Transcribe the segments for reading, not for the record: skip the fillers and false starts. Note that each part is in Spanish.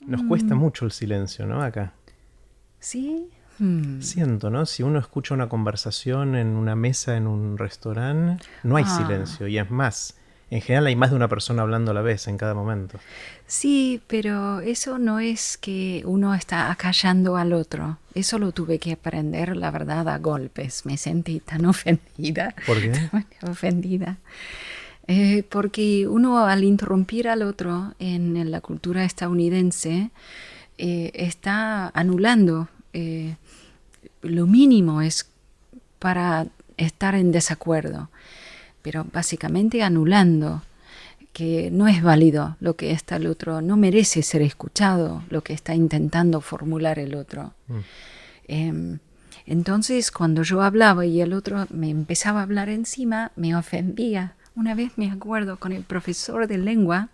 Nos cuesta mucho el silencio, ¿no? Acá. ¿Sí? Siento, ¿no? Si uno escucha una conversación en una mesa en un restaurante, no hay Ah, silencio. Y es más, en general hay más de una persona hablando a la vez en cada momento. sí, pero eso no es que uno está acallando al otro. Eso lo tuve que aprender, la verdad, a golpes. Me sentí tan ofendida, ¿Por qué? tan ofendida. Porque uno al interrumpir al otro en la cultura estadounidense está anulando lo mínimo es para estar en desacuerdo, pero básicamente anulando que no es válido lo que está el otro, no merece ser escuchado lo que está intentando formular el otro. Mm. Eh, entonces, cuando yo hablaba y el otro me empezaba a hablar encima, me ofendía. Una vez me acuerdo con el profesor de lengua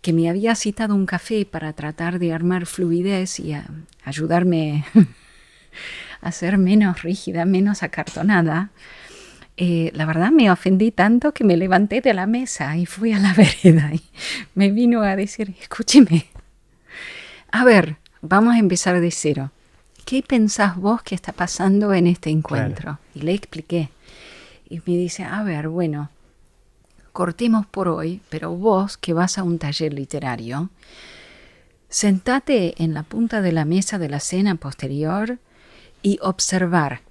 que me había citado un café para tratar de armar fluidez y ayudarme a ser menos rígida, menos acartonada. La verdad me ofendí tanto que me levanté de la mesa y fui a la vereda y me vino a decir, escúcheme, a ver, vamos a empezar de cero. ¿Qué pensás vos que está pasando en este Claro. encuentro? Y le expliqué. Y me dice, a ver, bueno, cortemos por hoy, pero vos que vas a un taller literario, sentate en la punta de la mesa de la cena posterior y observar,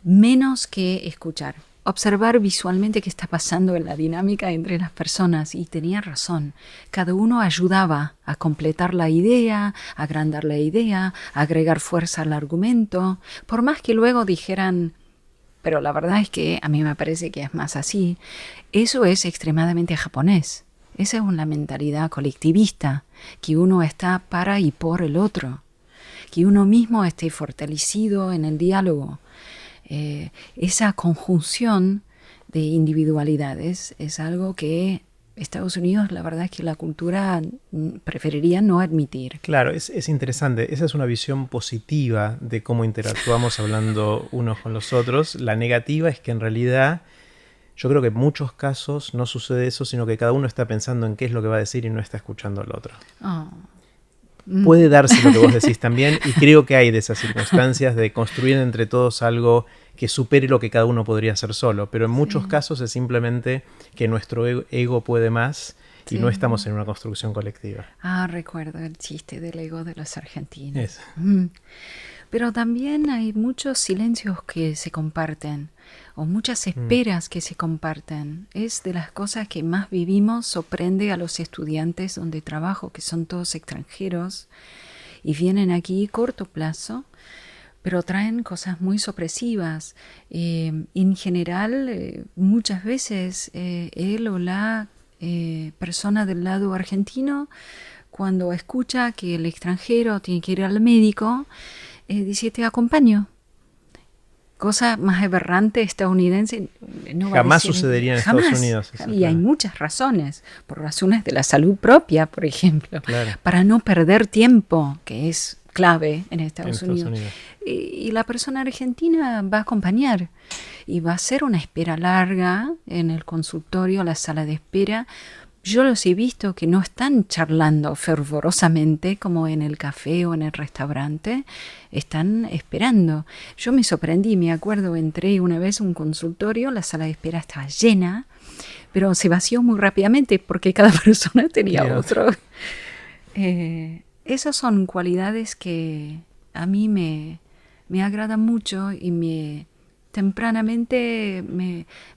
menos que escuchar. Observar visualmente qué está pasando en la dinámica entre las personas. Y tenía razón. Cada uno ayudaba a completar la idea, a agrandar la idea, a agregar fuerza al argumento. Por más que luego dijeran, pero la verdad es que a mí me parece que es más así. Eso es extremadamente japonés. Esa es una mentalidad colectivista, que uno está para y por el otro, que uno mismo esté fortalecido en el diálogo. Esa conjunción de individualidades es algo que Estados Unidos, la verdad es que la cultura preferiría no admitir. Claro, es interesante. Esa es una visión positiva de cómo interactuamos hablando unos con los otros. La negativa es que en realidad yo creo que en muchos casos no sucede eso, sino que cada uno está pensando en qué es lo que va a decir y no está escuchando al otro. Oh, Puede darse lo que vos decís también, y creo que hay de esas circunstancias de construir entre todos algo que supere lo que cada uno podría hacer solo, pero en muchos sí, casos es simplemente que nuestro ego puede más y no sí. estamos en una construcción colectiva. Ah, recuerdo el chiste del ego de los Es, argentinos. Pero también hay muchos silencios que se comparten o muchas mm, esperas que se comparten. Es de las cosas que más vivimos, sorprende a los estudiantes donde trabajo, que son todos extranjeros y vienen aquí a corto plazo, pero traen cosas muy sorpresivas. En general, muchas veces él o la persona del lado argentino, cuando escucha que el extranjero tiene que ir al médico, dice, te acompaño. Cosa más aberrante estadounidense, no va a jamás decir sucedería en Estados jamás. Unidos eso, Y hay claro. muchas razones, por razones de la salud propia, por ejemplo, Claro, para no perder tiempo, que es clave en en Estados Estados Unidos. Unidos. Y la persona argentina va a acompañar y va a ser una espera larga en el consultorio, la sala de espera. Yo los he visto que no están charlando fervorosamente como en el café o en el restaurante, están esperando. Yo me sorprendí, me acuerdo, entré una vez a un consultorio, la sala de espera estaba llena, pero se vació muy rápidamente porque cada persona tenía Tenía otro. otro. Esas son cualidades que a mí me agradan mucho y tempranamente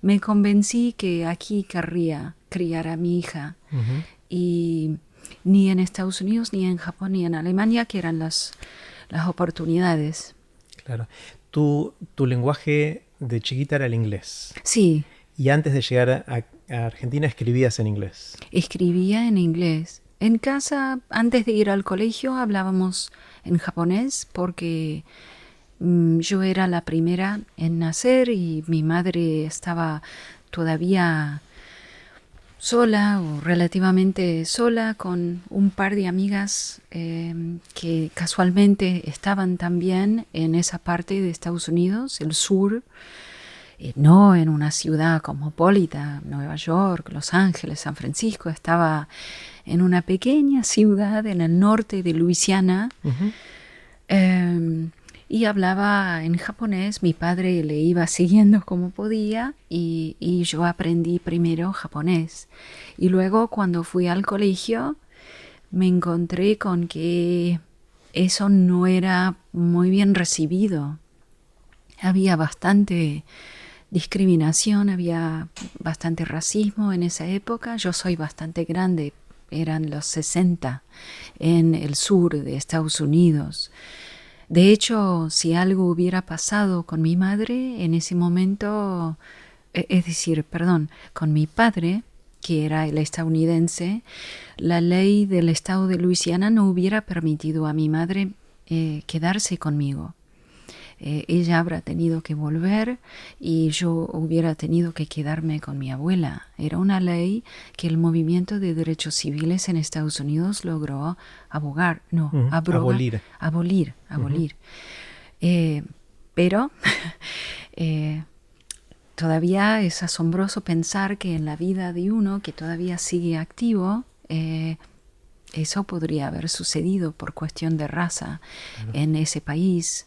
me convencí que aquí querría criar a mi hija. Ujú, Y ni en Estados Unidos, ni en Japón, ni en Alemania, que eran las oportunidades. claro. Tu lenguaje de chiquita era el inglés. Sí, Y antes de llegar a Argentina escribías en inglés. escribía en inglés. En casa, antes de ir al colegio, hablábamos en japonés porque yo era la primera en nacer y mi madre estaba todavía sola o relativamente sola con un par de amigas que casualmente estaban también en esa parte de Estados Unidos, el sur, no en una ciudad cosmopolita, Nueva York, Los Ángeles, San Francisco, estaba en una pequeña ciudad en el norte de Luisiana. Y hablaba en japonés. Mi padre le iba siguiendo como podía y yo aprendí primero japonés. Y luego cuando fui al colegio me encontré con que eso no era muy bien recibido. Había bastante discriminación, había bastante racismo en esa época. Yo soy bastante grande, eran los 60 en el sur de Estados Unidos. De hecho, si algo hubiera pasado con mi madre en ese momento, con mi padre, que era el estadounidense, la ley del estado de Luisiana no hubiera permitido a mi madre quedarse conmigo. Ella habrá tenido que volver y yo hubiera tenido que quedarme con mi abuela. Era una ley que el movimiento de derechos civiles en Estados Unidos logró abolir. Pero todavía es asombroso pensar que en la vida de uno que todavía sigue activo, eso podría haber sucedido por cuestión de raza en ese país.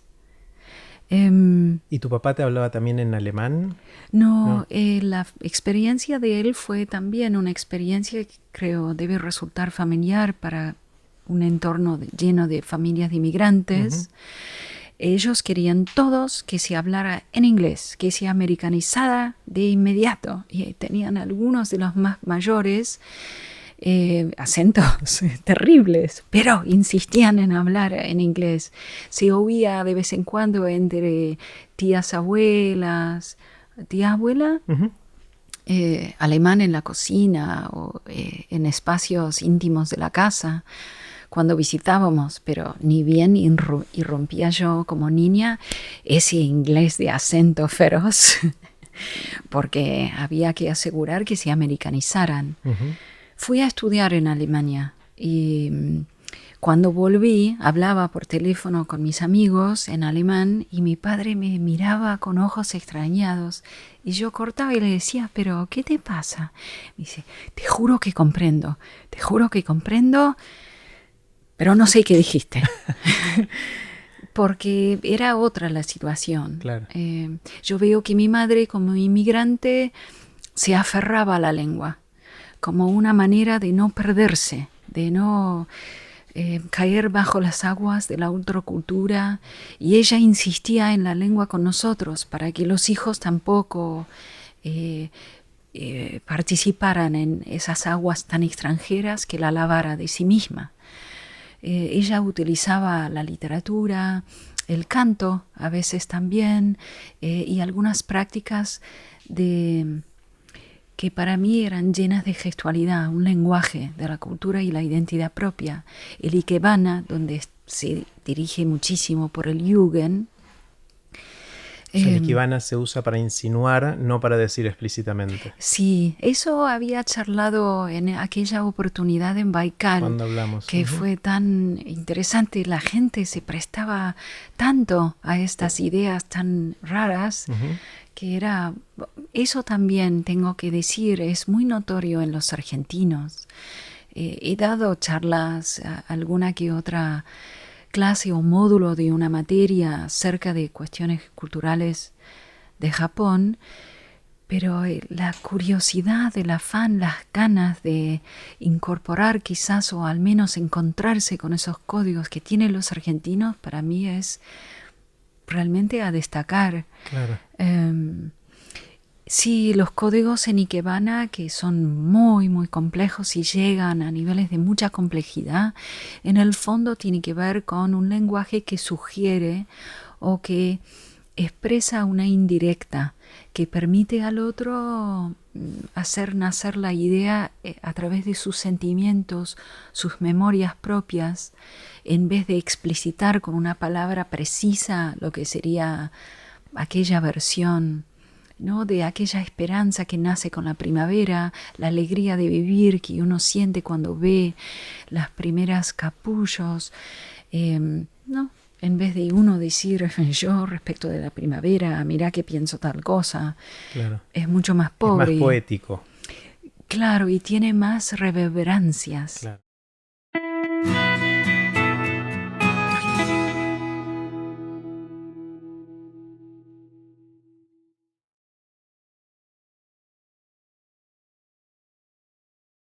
¿Y tu papá te hablaba también en alemán? No, la experiencia de él fue también una experiencia que creo debe resultar familiar para un entorno lleno de familias de inmigrantes. Ellos querían todos que se hablara en inglés, que se americanizara de inmediato. Y tenían algunos de los más mayores acentos terribles, pero insistían en hablar en inglés. Se oía de vez en cuando entre tías abuelas, tía abuela, alemán en la cocina o en espacios íntimos de la casa cuando visitábamos, pero ni bien irrumpía yo como niña ese inglés de acento feroz, porque había que asegurar que se americanizaran. Fui a estudiar en Alemania y cuando volví hablaba por teléfono con mis amigos en alemán y mi padre me miraba con ojos extrañados y yo cortaba y le decía, ¿pero qué te pasa? Me dice, te juro que comprendo, pero no sé qué dijiste. Porque era otra la situación. Claro. Yo veo que mi madre como inmigrante se aferraba a la lengua como una manera de no perderse, de no caer bajo las aguas de la ultracultura, y ella insistía en la lengua con nosotros para que los hijos tampoco participaran en esas aguas tan extranjeras que la lavara de sí misma. Ella utilizaba la literatura, el canto a veces también, y algunas prácticas que para mí eran llenas de gestualidad, un lenguaje de la cultura y la identidad propia. El ikebana, donde se dirige muchísimo por el Jugend. El ikebana se usa para insinuar, no para decir explícitamente. Sí, eso había charlado en aquella oportunidad en Baikal. Cuando hablamos. Que fue tan interesante. La gente se prestaba tanto a estas ideas tan raras. Que era, eso también tengo que decir, es muy notorio en los argentinos. He dado charlas, alguna que otra clase o módulo de una materia acerca de cuestiones culturales de Japón, pero la curiosidad, el afán, las ganas de incorporar quizás o al menos encontrarse con esos códigos que tienen los argentinos, para mí es realmente a destacar. Claro. Sí, los códigos en ikebana, que son muy, muy complejos y llegan a niveles de mucha complejidad, en el fondo tiene que ver con un lenguaje que sugiere o que expresa una indirecta, que permite al otro hacer nacer la idea a través de sus sentimientos, sus memorias propias, en vez de explicitar con una palabra precisa lo que sería aquella versión, ¿no?, de aquella esperanza que nace con la primavera, la alegría de vivir que uno siente cuando ve las primeras capullos. ¿No? en vez de uno decir yo respecto de la primavera, mira que pienso tal cosa, Claro. es mucho más pobre. Es más poético. Claro, y tiene más reverberancias. Claro.